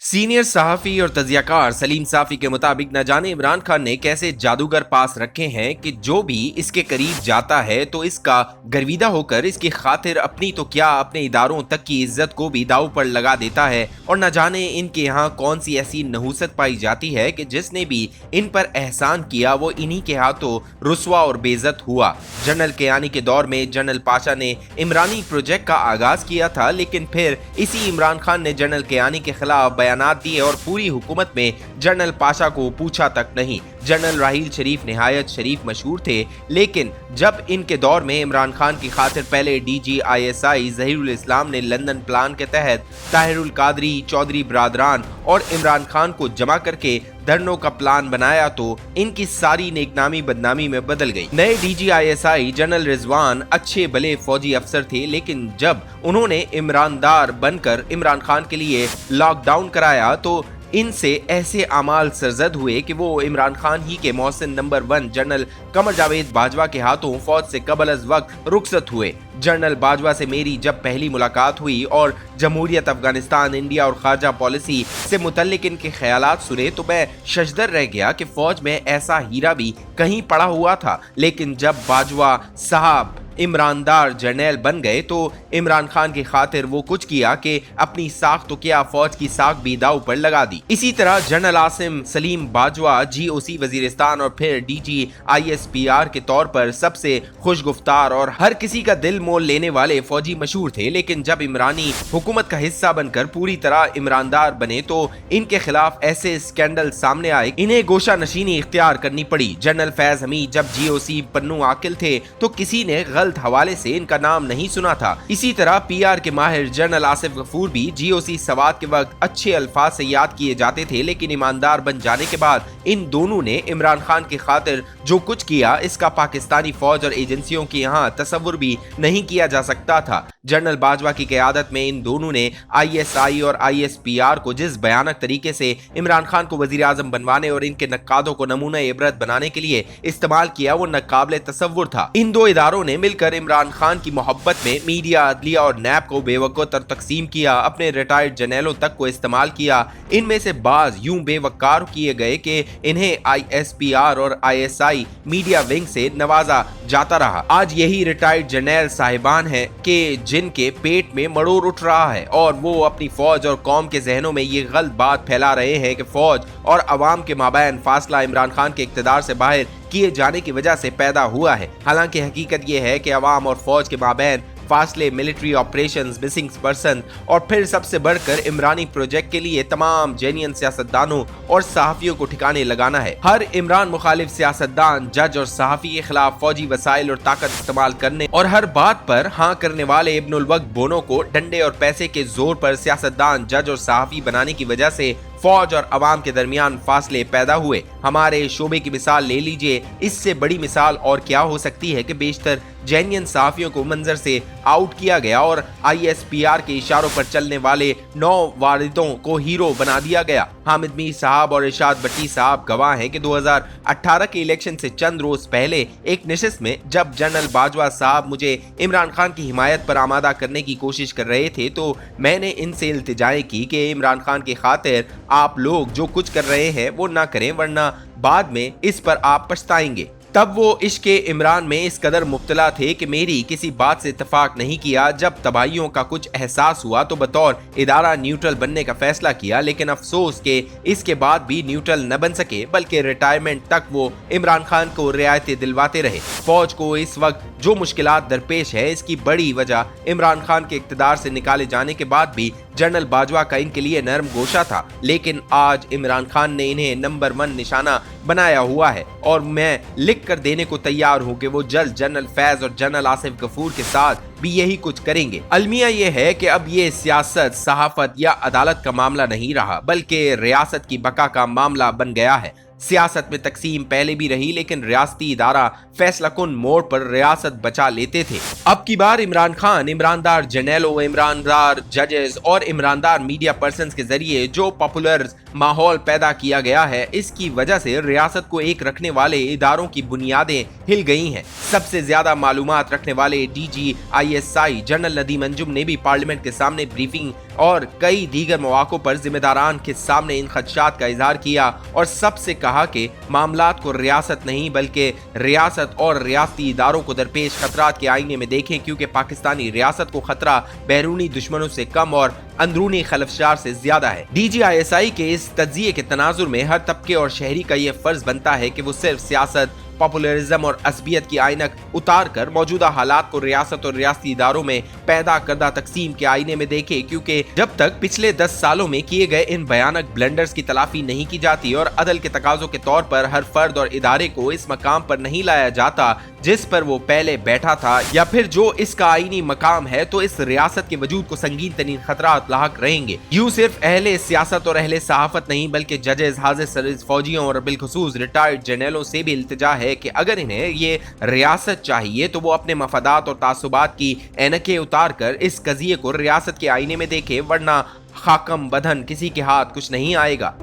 Senior सहाफी और तजियाकार सलीम साफी के मुताबिक न जाने इमरान खान ने कैसे जादूगर पास रखे हैं कि जो भी इसके करीब जाता है तो इसका गर्विदा होकर इसकी खातिर अपनी तो क्या अपने इदारों तक की इज्जत को भी दाव पर लगा देता है। और न जाने इनके यहाँ कौन सी ऐसी नहूसत पाई जाती है कि जिसने भी इन पर एहसान किया वो इन्हीं के हाथों रुसवा और बेइज्जत हुआ। जनरल केयानी के दौर में जनरल पाशा ने इमरानी प्रोजेक्ट का आगाज किया था, लेकिन फिर इसी इमरान खान ने जनरल केयानी के खिलाफ बयानात दिए और पूरी हुकूमत में जनरल पाशा को पूछा तक नहीं। जनरल राहील शरीफ निहायत शरीफ मशहूर थे, लेकिन जब इनके दौर में इमरान खान की खातिर पहले DGISI ज़हीरुल इस्लाम ने लंदन प्लान के तहत ताहिरुल कादरी, चौधरी बरादरान और इमरान खान को जमा करके धरनों का प्लान बनाया तो इनकी सारी नेकनामी बदनामी में बदल गई। नए DGISI जनरल रिजवान अच्छे भले फौजी अफसर थे, लेकिन जब उन्होंने इमरानदार बनकर इमरान खान के लिए लॉकडाउन कराया तो इनसे ऐसे अमाल सरजद हुए कि वो इमरान खान ही के मोहसिन नंबर 1 जनरल कमर जावेद बाजवा के हाथों फौज से कबल अज वक्त रुखसत हुए। जनरल बाजवा से मेरी जब पहली मुलाकात हुई और जमहूरियत अफगानिस्तान, इंडिया और खारजा पॉलिसी से मुतल्लिक इनके ख्यालात सुने तो मैं शशदर रह गया कि फौज में ऐसा हीरा भी कहीं पड़ा हुआ था। लेकिन जब बाजवा साहब इमरानदार जर्नैल बन गए तो इमरान खान की खातिर वो कुछ किया कि अपनी साख तो क्या फौज की साख भी दाव पर लगा दी। इसी तरह जनरल आसिम सलीम बाजवा GOC वजीरिस्तान और फिर DGISPR के तौर पर सबसे खुशगुफ्तार और हर किसी का दिल मोल लेने वाले फौजी मशहूर थे, लेकिन जब इमरानी हुकूमत का हिस्सा बनकर पूरी तरह इमरानदार बने तो इनके खिलाफ ऐसे स्कैंडल सामने आए इन्हें गोशा नशीनी इख्तियार करनी पड़ी। जनरल फैज हमीद जब GOC पन्नू आकिल थे तो किसी ने गलत हवाले से इनका नाम नहीं सुना था। इसी तरह PR के माहिर जनरल आसिफ गफूर भी GOC सवात के वक्त अच्छे अल्फाज से याद किए जाते थे, लेकिन ईमानदार बन जाने के बाद इन दोनों ने इमरान खान की खातिर जो कुछ किया इसका पाकिस्तानी फौज और एजेंसियों के यहाँ तस्वुर भी नहीं किया जा सकता था। जनरल बाजवा की क़यादत में इन दोनों ने ISI और ISPR को जिस भयानक तरीके से इमरान खान को वजीर आजम बनवाने और इनके नक्कादों को नमूना इबरत बनाने के लिए इस्तेमाल किया वो नाकाबिले तसव्वुर था। इन दो इदारों ने मिलकर इमरान खान की मोहब्बत में मीडिया, अदलिया और नैब को बेवकूफ और तकसीम किया, अपने रिटायर्ड जनरलों तक को इस्तेमाल किया। इनमें से बाज यूं बेवकार किए गए कि इन्हें ISPR और ISI मीडिया विंग से नवाजा जाता रहा। आज यही रिटायर्ड जनरल साहिबान हैं कि जिनके पेट में मरोड़ उठ रहा है और वो अपनी फौज और कौम के जहनों में ये गलत बात फैला रहे हैं कि फौज और अवाम के माबैन फासला इमरान खान के इक़्तिदार से बाहर किए जाने की वजह से पैदा हुआ है। हालांकि हकीकत यह है कि अवाम और फौज के माबैन फासले, मिलिट्री ऑपरेशंस, मिसिंग पर्सन और फिर सबसे बढ़कर इमरानी प्रोजेक्ट के लिए तमाम जेन्युइन सियासतदानों और सहाफियों को ठिकाने लगाना है। हर इमरान मुखालिफ सियासतदान, जज और सहाफी के खिलाफ फौजी वसाइल और ताकत इस्तेमाल करने और हर बात पर हाँ करने वाले इब्नुल वक्त बोनो को डंडे और पैसे के जोर पर सियासतदान, जज और सहाफी बनाने की वजह से फौज और अवाम के दरमियान फासले पैदा हुए। हमारे शोबे की मिसाल ले लीजिए, इससे बड़ी मिसाल और क्या हो सकती है कि बेशतर जेन्युइन सहाफियों को मंजर से आउट किया गया और ISPR के इशारों पर चलने वाले 9 वारिदों को हीरो बना दिया गया। हामिद मीर साहब और इरशाद भट्टी साहब गवाह हैं कि 2018 के इलेक्शन से चंद रोज पहले एक नशिस्त में जब जनरल बाजवा साहब मुझे इमरान खान की हिमायत पर आमादा करने की कोशिश कर रहे थे तो मैंने इनसे इल्तिजाएं की कि इमरान खान की खातिर आप लोग जो कुछ कर रहे हैं वो ना करें, वरना बाद में इस पर आप पछताएंगे। तब वो इश्के इमरान में इस कदर मुब्तला थे कि मेरी किसी बात से इत्तफाक नहीं किया। जब तबाहियों का कुछ एहसास हुआ तो बतौर इदारा न्यूट्रल बनने का फैसला किया, लेकिन अफसोस के इसके बाद भी न्यूट्रल न बन सके, बल्कि रिटायरमेंट तक वो इमरान खान को रियायतें दिलवाते रहे। फौज को इस वक्त जो मुश्किलात दरपेश है इसकी बड़ी वजह इमरान खान के इक़्तिदार से निकाले जाने के बाद भी जनरल बाजवा का इनके लिए नरम गोशा था, लेकिन आज इमरान खान ने इन्हें नंबर 1 निशाना बनाया हुआ है और मैं लिख कर देने को तैयार हूँ कि वो जल्द जनरल फैज और जनरल आसिफ गफूर के साथ भी यही कुछ करेंगे। अलमिया ये है कि अब ये सियासत, सहाफत या अदालत का मामला नहीं रहा, बल्कि रियासत की बका का मामला बन गया है। सियासत में तकसीम पहले भी रही, लेकिन रियासती इदारा फैसला कुन मोड़ पर रियासत बचा लेते थे। अब की बार इमरान खान ईमानदार जनरलों, ईमानदार जजेस और ईमानदार मीडिया पर्सन्स के जरिए जो पॉपुलर माहौल पैदा किया गया है, इसकी वजह से रियासत को एक रखने वाले इदारों की बुनियादें हिल गई हैं। सबसे ज्यादा मालूमात रखने वाले DGISI जनरल नदीम अंजुम ने भी पार्लियामेंट के सामने ब्रीफिंग और कई दीगर मौक़ों पर जिम्मेदारान के सामने इन खदशात का इजहार किया और सबसे कहा कि मामलात को रियासत नहीं बल्कि रियासत और रियासती इदारों को दरपेश खतरात के आईने में देखें, क्योंकि पाकिस्तानी रियासत को खतरा बैरूनी दुश्मनों से कम और अंदरूनी खलफशार से ज्यादा है। DGISI के इस तज्जिये के तनाजुर में हर तबके और शहरी का यह फर्ज बनता है कि वो सिर्फ सियासत, पॉपुलरिज्म और असबियत की आइनक उतार कर मौजूदा हालात को रियासत और रियासती इदारों में पैदा करदा तकसीम के आईने में देखे, क्योंकि जब तक पिछले 10 सालों में किए गए इन भयानक ब्लंडर्स की तलाफी नहीं की जाती और अदल के तकाजों के तौर पर हर फर्द और इदारे को इस मकाम पर नहीं लाया जाता जिस पर वो पहले बैठा था, या फिर जो इसका आईनी मकाम है, तो इस रियासत के वजूद को संगीन तरीन खतरात लाहक रहेंगे। यूं सिर्फ अहले सियासत और अहले सहाफत नहीं बल्कि जजेस, हाजिर सर्विस फौजियों और बिलखुसूस रिटायर्ड जनरलों से भी इल्तिजा है कि अगर इन्हें ये रियासत चाहिए तो वो अपने मफादात और तासुबात की ऐनकें उतार कर इस कज़िये को रियासत के आईने में देखे, वरना खाकम बदन किसी के हाथ कुछ नहीं आएगा।